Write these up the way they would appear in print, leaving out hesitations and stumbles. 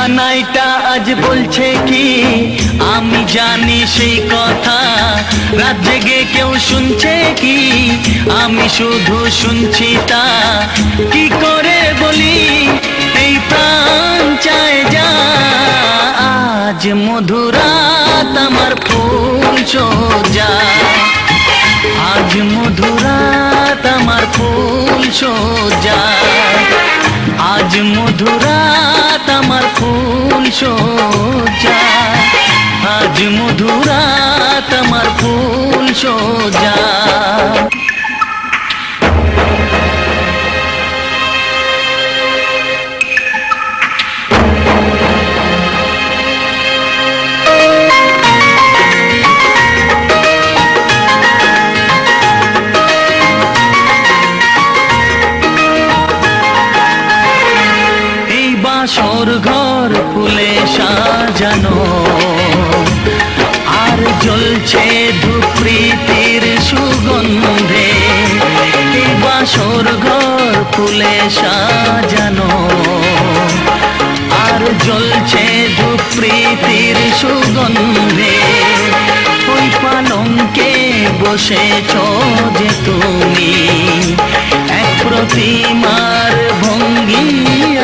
সানাইটা আজ বলছে কি আমি জানি সেই কথা, রাত জেগে কেউ শুনছে কি আমি শুধু শুনছি তা। কি করে বলি এই প্রাণ চায় যা, আজ মধুরাত আমার ফুল সোজা, আজ মধুরাত আমার ফুল সোজা, আজ মধুরাত আমার ফুল সোজা, আজ মধুরাত আমার ফুল সোজা। বাসর ঘর ফুলে সাজানো আর জ্বলছে ধূপ প্রীতির সুগন্ধে, এই বাসর ঘর ফুলে সাজানো আর জ্বলছে ধূপ প্রীতির সুগন্ধে। ওই পালঙ্কে বসেছ যে তুমি এক প্রতিমার ভঙ্গি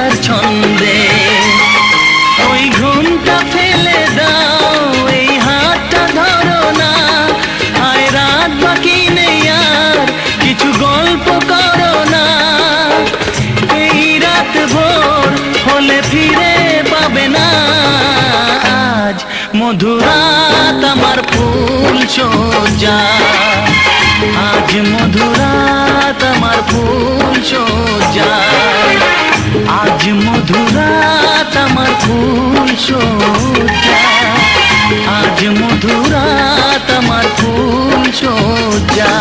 আর ছন্দে, ওই ঘুমটা ফেলে দাও এই হাতটা ধরো না, আয় রাত বাকি নেই আর কিছু গল্প করো না, এই রাত ভোর হলে ফিরে পাবে না, আজ মধুরাত আমার ফুল সোজা, আজ মধুরাত আমার ফুল সোজা, আজ মধুরাত আমার ফুল সোজা, আজ মধুরাত আমার ফুল সোজা।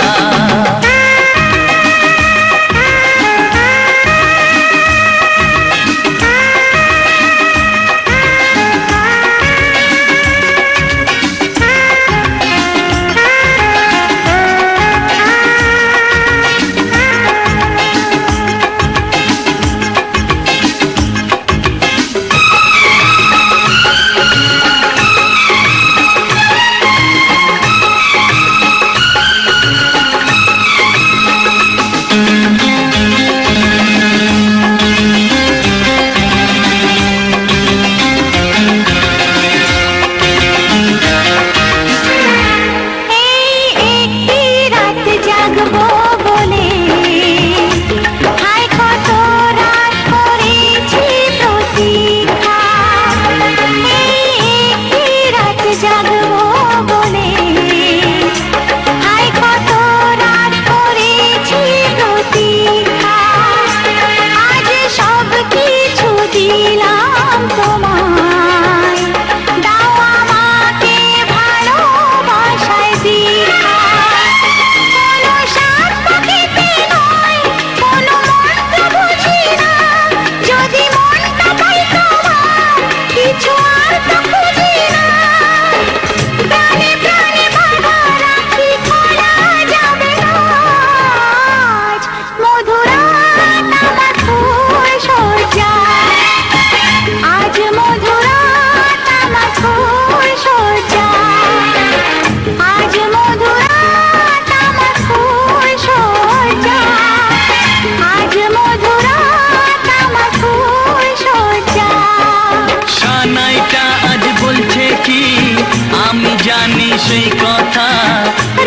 আমি জানি সেই কথা,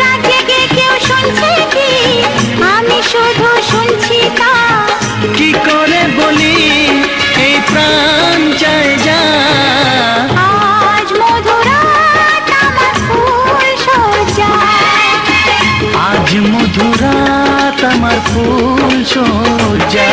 রাত জেগে কেউ শুনছে কি আমি শুধু শুনছি তা। কি করে বলি এই প্রাণ চায় যা, আজ মধুরাত আমার ফুল সোজা, আজ মধুরাত আমার ফুল সোজা।